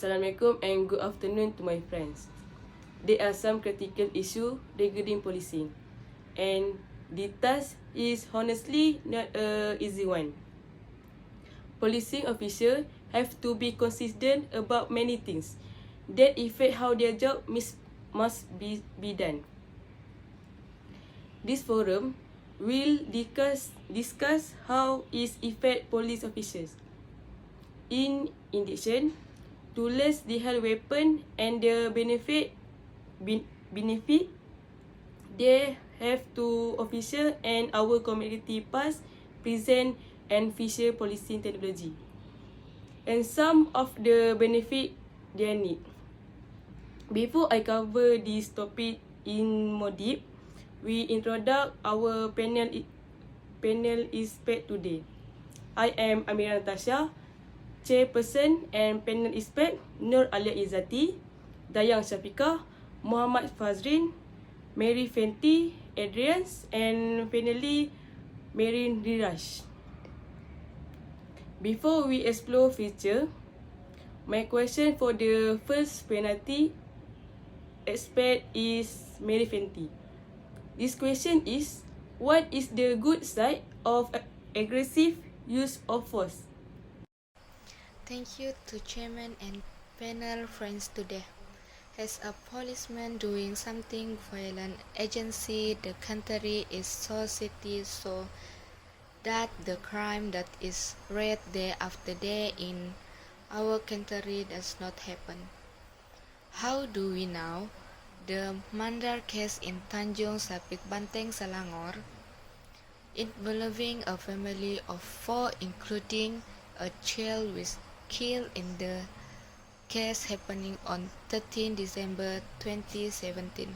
Assalamualaikum and good afternoon to my friends. There are some critical issues regarding policing, and the task is honestly not an easy one. Policing officials have to be consistent about many things that affect how their job must be done. This forum will discuss how it affect police officers. In addition, tools they have weapon and the benefit they have to official and our community past, present and future policing technology. And some of the benefit they need. Before I cover this topic in more deep, we introduce our panel expert today. I am Amira Natasha, Chairperson and Panel Expert Nur Alia Izzati, Dayang Syafiqah, Muhammad Fazrin, Mary Fenty, Adrians, and finally Marin Rirash. Before we explore feature, my question for the first penalty expert is Mary Fenty. This question is, what is the good side of aggressive use of force? Thank you to Chairman and panel friends today. As a policeman doing something violent agency, the country is society so that the crime that is read day after day in our country does not happen. How do we know? The Mandar case in Tanjung Sapit Banteng, Selangor, involving a family of 4 including a child was killed in the case happening on 13 December 2017.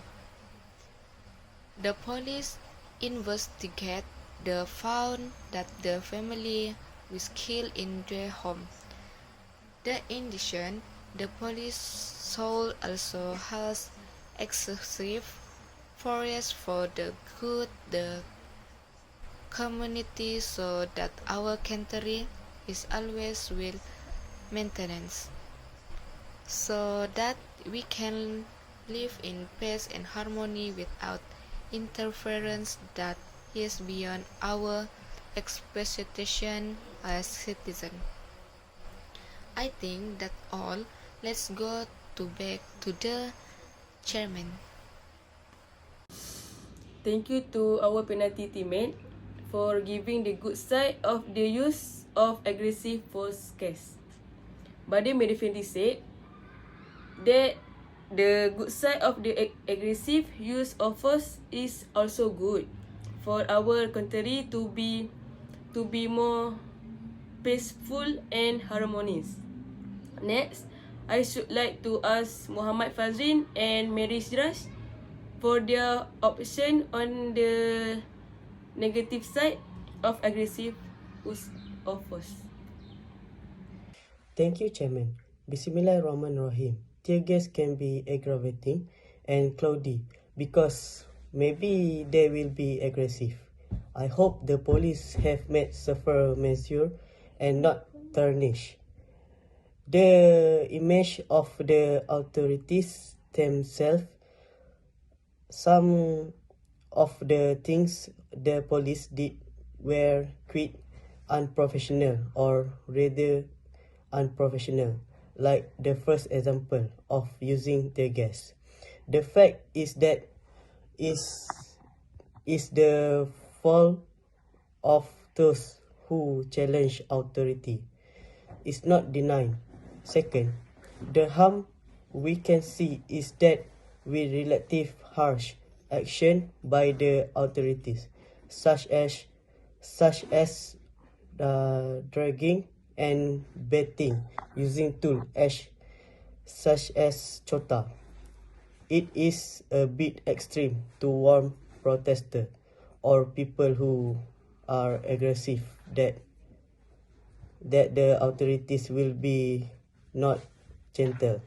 The police investigate the found that the family was killed in their home. In addition, the police soul also has excessive force for the good the community so that our country is always well maintenance, so that we can live in peace and harmony without interference that is beyond our expectation as citizens. I think that all. Let's go back to the chairman. Thank you to our penalty teammate for giving the good side of the use of aggressive force case. Badai Medifendi said that the good side of the aggressive use of force is also good for our country to be more peaceful and harmonious. Next, I should like to ask Muhammad Fazrin and Mary Siraj for their option on the negative side of aggressive use of force. Thank you, Chairman. Bismillahirrahmanirrahim. Tear gas can be aggravating and cloudy because maybe they will be aggressive. I hope the police have made severe measure and not tarnish the image of the authorities themselves. Some of the things the police did were quite unprofessional or rather unprofessional, like the first example of using tear gas. The fact is that is the fault of those who challenge authority. It's not denied. Second, the harm we can see is that with relative harsh action by the authorities, such as dragging and beating using tools such as chota. It is a bit extreme to warn protesters or people who are aggressive that the authorities will be not gentle.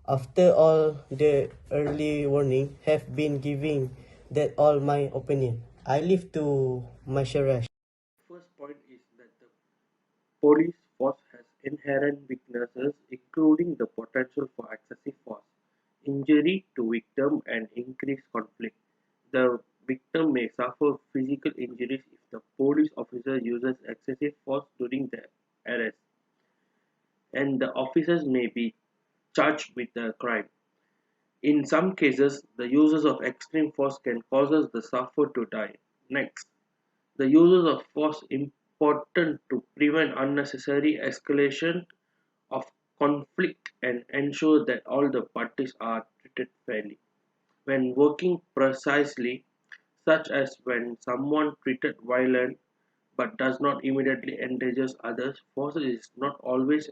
After all the early warning have been given, that all my opinion. I leave to Masharash. First point is that the police force has inherent weaknesses, including the potential for excessive force, injury to victim, and increased conflict. The victim may suffer physical injuries if the police officer uses excessive force during the arrest, and the officers may be charged with the crime. In some cases, the uses of extreme force can cause the sufferer to die. Next, the uses of force important to prevent unnecessary escalation of conflict and ensure that all the parties are treated fairly. When working precisely, such as when someone treated violent but does not immediately endanger others, force is not always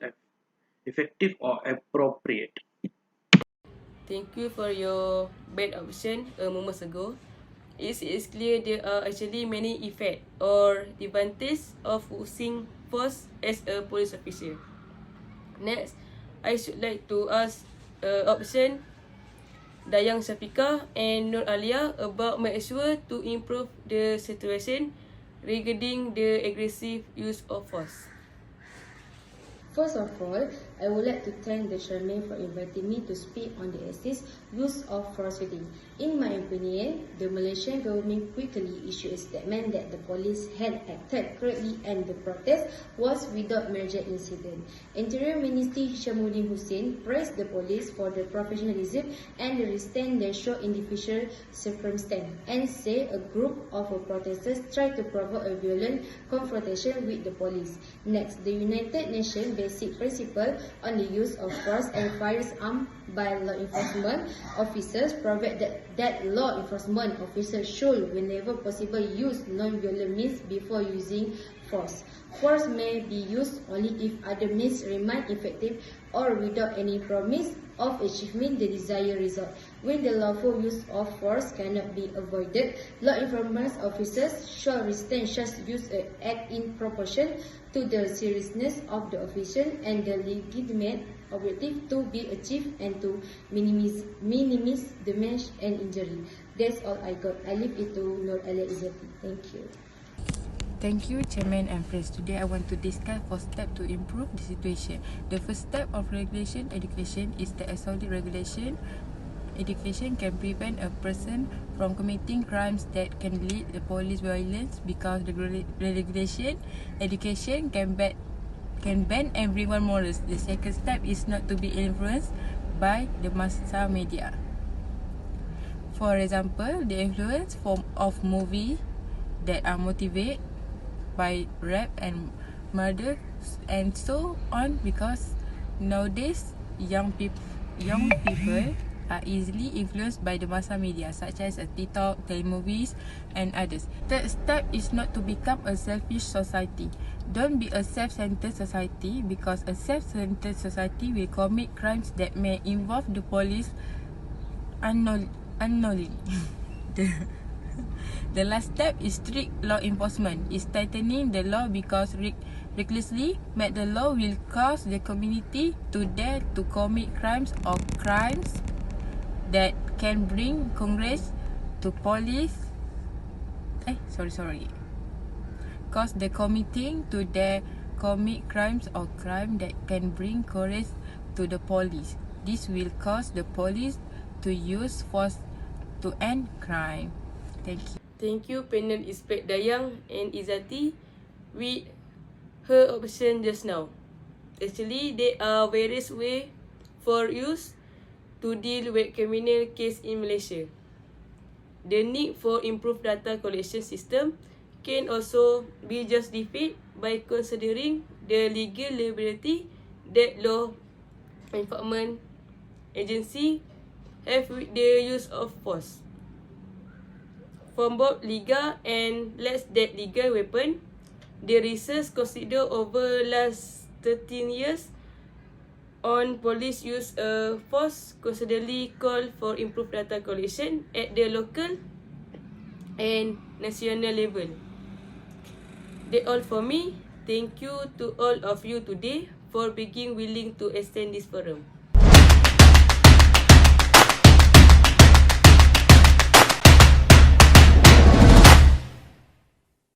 effective or appropriate. Thank you for your bad option a moment ago. It is clear there are actually many effects or advantages of using force as a police officer. Next, I should like to ask option Dayang Syafiqah and Nur Alia about measure to improve the situation regarding the aggressive use of force. First of all, I would like to thank the chairman for inviting me to speak on the excessive use of force today. In my opinion, the Malaysian government quickly issued a statement that the police had acted correctly and the protest was without major incident. Interior Minister Hishamuddin Hussein praised the police for their professionalism and the restraint they showed in difficult circumstances and said a group of protesters tried to provoke a violent confrontation with the police. Next, the United Nations basic principle on the use of force and firearms by law enforcement officers provide that law enforcement officers should, whenever possible, use non-violent means before using force. Force may be used only if other means remain effective or without any promise of achieving the desired result. When the lawful use of force cannot be avoided, law enforcement officers shall restrain such use and act in proportion to the seriousness of the offense and the legitimate objective to be achieved and to minimize damage and injury. That's all I got. I leave it to Nur Alia Izzati. Thank you. Thank you, Chairman and Friends. Today I want to discuss 4 steps to improve the situation. The first step of regulation education is the solid regulation. Education can prevent a person from committing crimes that can lead to police violence because the regulation education can ban everyone morals. The second step is not to be influenced by the mass media. For example, the influence of movies that are motivated by rape and murder and so on, because nowadays young people are easily influenced by the mass media such as TikTok, telemovies and others. Third step is not to become a selfish society. Don't be a self-centered society, because a self-centered society will commit crimes that may involve the police unknowingly. The last step is strict law enforcement. Is tightening the law, because recklessly made the law will cause the community to dare to commit crimes or crimes that can bring Congress to police. Cause the committing to dare commit crimes or crime that can bring Congress to the police. This will cause the police to use force to end crime. Thank you. Thank you, panel expert Dayang and Izzati with her option just now. Actually, there are various ways for use to deal with criminal case in Malaysia. The need for improved data collection system can also be justified by considering the legal liability that law enforcement agency have with the use of force. From both legal and less than legal weapon, the research considered over last 13 years on police use force constantly call for improved data collection at the local and national level. That's all for me. Thank you to all of you today for being willing to attend this forum.